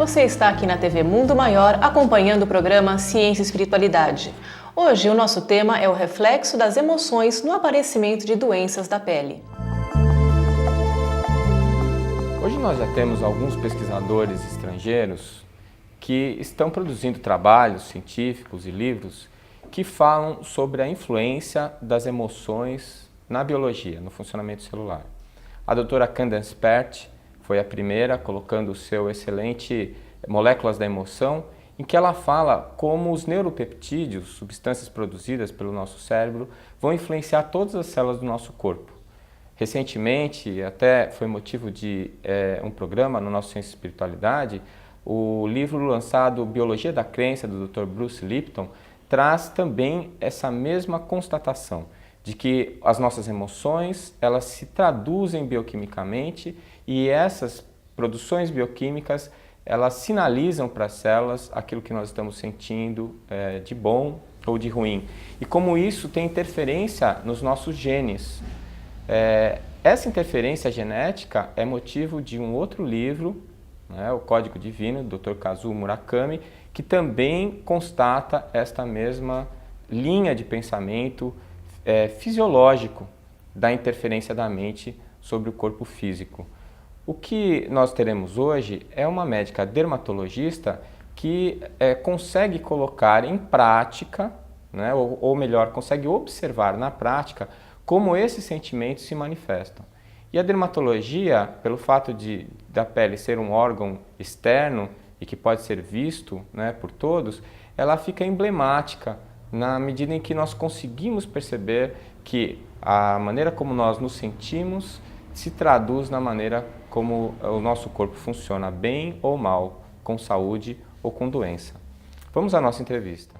Você está aqui na TV Mundo Maior acompanhando o programa Ciência e Espiritualidade. Hoje o nosso tema é o reflexo das emoções no aparecimento de doenças da pele. Hoje nós já temos alguns pesquisadores estrangeiros que estão produzindo trabalhos científicos e livros que falam sobre a influência das emoções na biologia, no funcionamento celular. A doutora Candace Pert foi a primeira, colocando o seu excelente Moléculas da Emoção, em que ela fala como os neuropeptídeos, substâncias produzidas pelo nosso cérebro, vão influenciar todas as células do nosso corpo. Recentemente, até foi motivo de um programa no nosso Ciência e Espiritualidade, o livro lançado Biologia da Crença, do Dr. Bruce Lipton, traz também essa mesma constatação de que as nossas emoções, elas se traduzem bioquimicamente e essas produções bioquímicas, elas sinalizam para as células aquilo que nós estamos sentindo de bom ou de ruim. E como isso tem interferência nos nossos genes. Essa interferência genética é motivo de um outro livro, né, O Código Divino, do Dr. Kazuo Murakami, que também constata esta mesma linha de pensamento fisiológico da interferência da mente sobre o corpo físico. O que nós teremos hoje é uma médica dermatologista que consegue colocar em prática, né, ou melhor, consegue observar na prática como esses sentimentos se manifestam. E a dermatologia, pelo fato da pele ser um órgão externo e que pode ser visto, né, por todos, ela fica emblemática na medida em que nós conseguimos perceber que a maneira como nós nos sentimos se traduz na maneira como o nosso corpo funciona, bem ou mal, com saúde ou com doença. Vamos à nossa entrevista.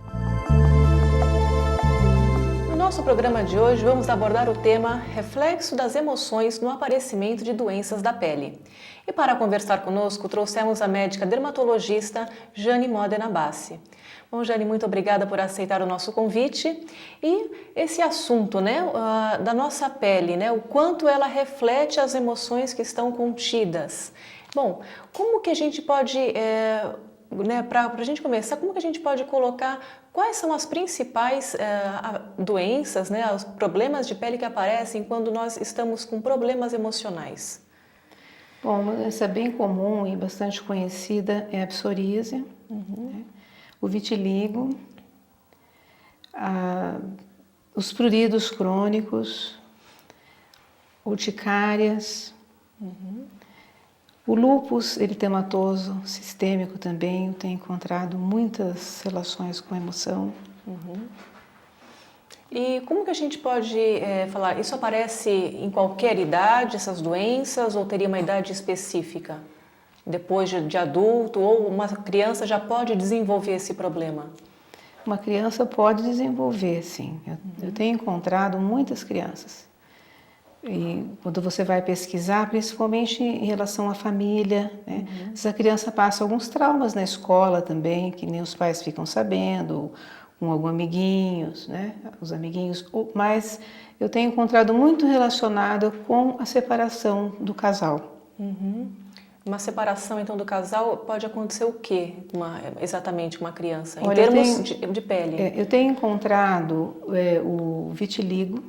No nosso programa de hoje vamos abordar o tema Reflexo das emoções no aparecimento de doenças da pele. E para conversar conosco trouxemos a médica dermatologista Jane Modena Bassi. Bom, Jane, muito obrigada por aceitar o nosso convite. E esse assunto, né, da nossa pele, né, o quanto ela reflete as emoções que estão contidas. Bom, como que a gente pode, para a gente começar, como que a gente pode colocar quais são as principais doenças, né, os problemas de pele que aparecem quando nós estamos com problemas emocionais? Bom, uma doença bem comum e bastante conhecida é a psoríase, né? O vitiligo, os pruridos crônicos, urticárias, o lúpus eritematoso sistêmico também, eu tenho encontrado muitas relações com a emoção. E como que a gente pode falar, isso aparece em qualquer idade, essas doenças, ou teria uma idade específica? Depois de adulto, ou uma criança já pode desenvolver esse problema? Uma criança pode desenvolver, sim. Eu tenho encontrado muitas crianças. E quando você vai pesquisar, principalmente em relação à família, né? Essa criança passa alguns traumas na escola também, que nem os pais ficam sabendo, com alguns amiguinhos, né? Os amiguinhos, mas eu tenho encontrado muito relacionado com a separação do casal. Uma separação, então, do casal pode acontecer o quê, exatamente, com uma criança, em Olha, termos de pele? Eu tenho encontrado o vitiligo,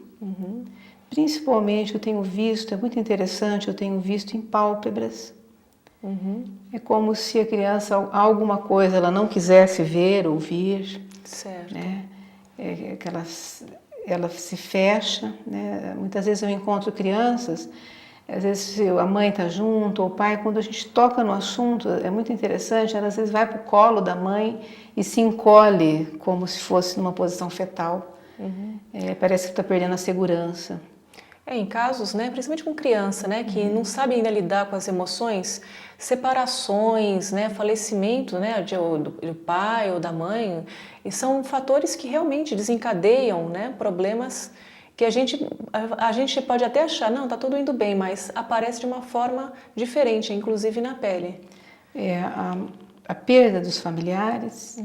principalmente eu tenho visto, é muito interessante, eu tenho visto em pálpebras. É como se a criança, alguma coisa, ela não quisesse ver, ouvir. Certo. Né? Que ela se fecha, né? Muitas vezes eu encontro crianças, às vezes a mãe está junto, ou o pai, quando a gente toca no assunto, é muito interessante, ela às vezes vai para o colo da mãe e se encolhe como se fosse numa posição fetal. Parece que está perdendo a segurança. Em casos, né, principalmente com criança, né, que não sabe ainda lidar com as emoções, separações, né, falecimento, né, do pai ou da mãe, e são fatores que realmente desencadeiam, né, problemas que a gente pode até achar, não, está tudo indo bem, mas aparece de uma forma diferente, inclusive na pele. A perda dos familiares,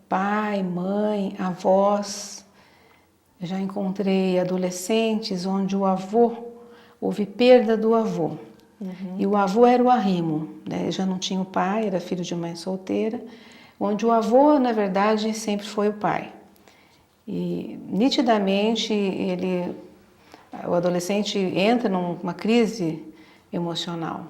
pai, mãe, avós. Eu já encontrei adolescentes onde houve perda do avô. E o avô era o arrimo, né? Ele já não tinha o pai, era filho de mãe solteira, onde o avô, na verdade, sempre foi o pai. E nitidamente o adolescente entra numa crise emocional,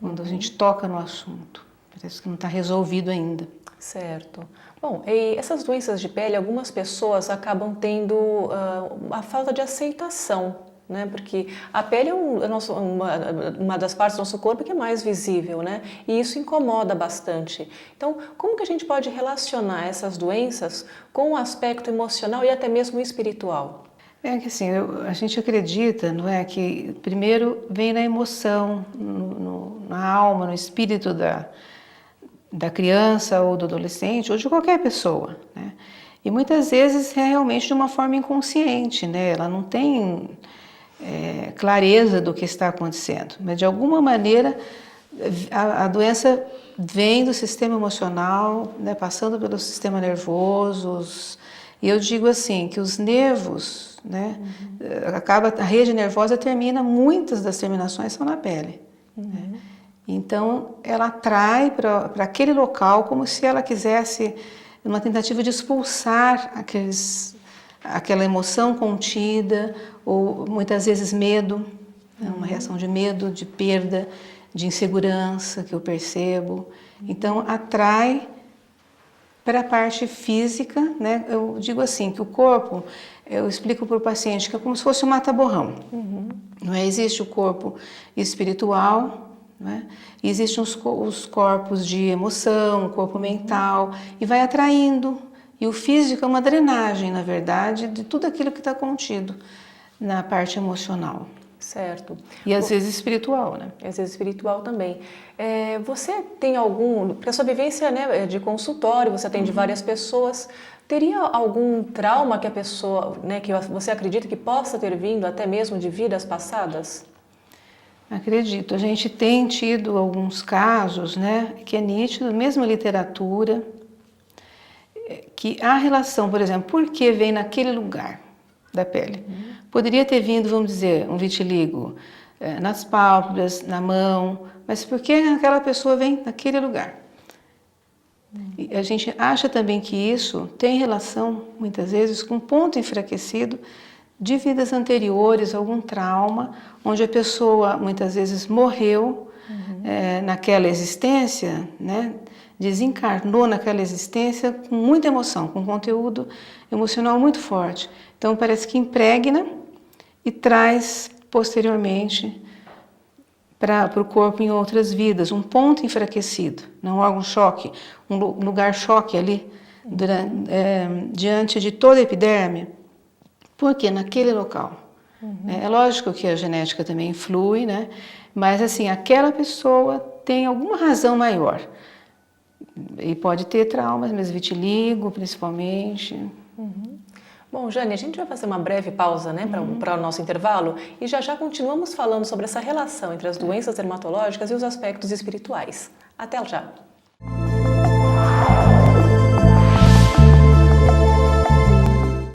quando a gente toca no assunto. Parece que não está resolvido ainda. Certo. Bom, e essas doenças de pele, algumas pessoas acabam tendo a falta de aceitação, né? Porque a pele é uma das partes do nosso corpo que é mais visível, né? E isso incomoda bastante. Então, como que a gente pode relacionar essas doenças com o aspecto emocional e até mesmo espiritual? É que assim, a gente acredita, não é, que primeiro vem na emoção, na alma, no espírito da criança ou do adolescente ou de qualquer pessoa, né? E muitas vezes é realmente de uma forma inconsciente, né? Ela não tem clareza do que está acontecendo, mas de alguma maneira a doença vem do sistema emocional, né? Passando pelo sistema nervoso. E eu digo assim que os nervos, né? A rede nervosa termina, muitas das terminações são na pele. Né? Então, ela atrai para aquele local como se ela quisesse, uma tentativa de expulsar aquela emoção contida, ou muitas vezes medo, né? Uma reação de medo, de perda, de insegurança que eu percebo. Então, atrai para a parte física, né? Eu digo assim, que o corpo, eu explico para o paciente que é como se fosse um mata-borrão. Não é? Existe o corpo espiritual, né? Existem os corpos de emoção, o corpo mental, e vai atraindo. E o físico é uma drenagem, na verdade, de tudo aquilo que está contido na parte emocional. Certo. E às vezes espiritual, né? Às vezes espiritual também. Você tem porque a sua vivência, né, de consultório, você atende várias pessoas, teria algum trauma que a pessoa, né, que você acredita que possa ter vindo até mesmo de vidas passadas? Acredito. A gente tem tido alguns casos, né, que é nítido, mesmo a literatura, que a relação, por exemplo, por que vem naquele lugar da pele? Poderia ter vindo, vamos dizer, um vitiligo nas pálpebras, na mão, mas por que aquela pessoa vem naquele lugar? E a gente acha também que isso tem relação, muitas vezes, com um ponto enfraquecido de vidas anteriores, algum trauma, onde a pessoa muitas vezes morreu naquela existência, né? Desencarnou naquela existência com muita emoção, com conteúdo emocional muito forte. Então parece que impregna e traz posteriormente para o corpo em outras vidas, um ponto enfraquecido, não algum choque, um lugar choque ali, diante de toda a epiderme, porque naquele local. É lógico que a genética também influi, né? Mas assim, aquela pessoa tem alguma razão maior. E pode ter traumas, mas vitiligo principalmente. Bom, Jane, a gente vai fazer uma breve pausa, né, para o nosso intervalo e já continuamos falando sobre essa relação entre as doenças dermatológicas e os aspectos espirituais. Até já!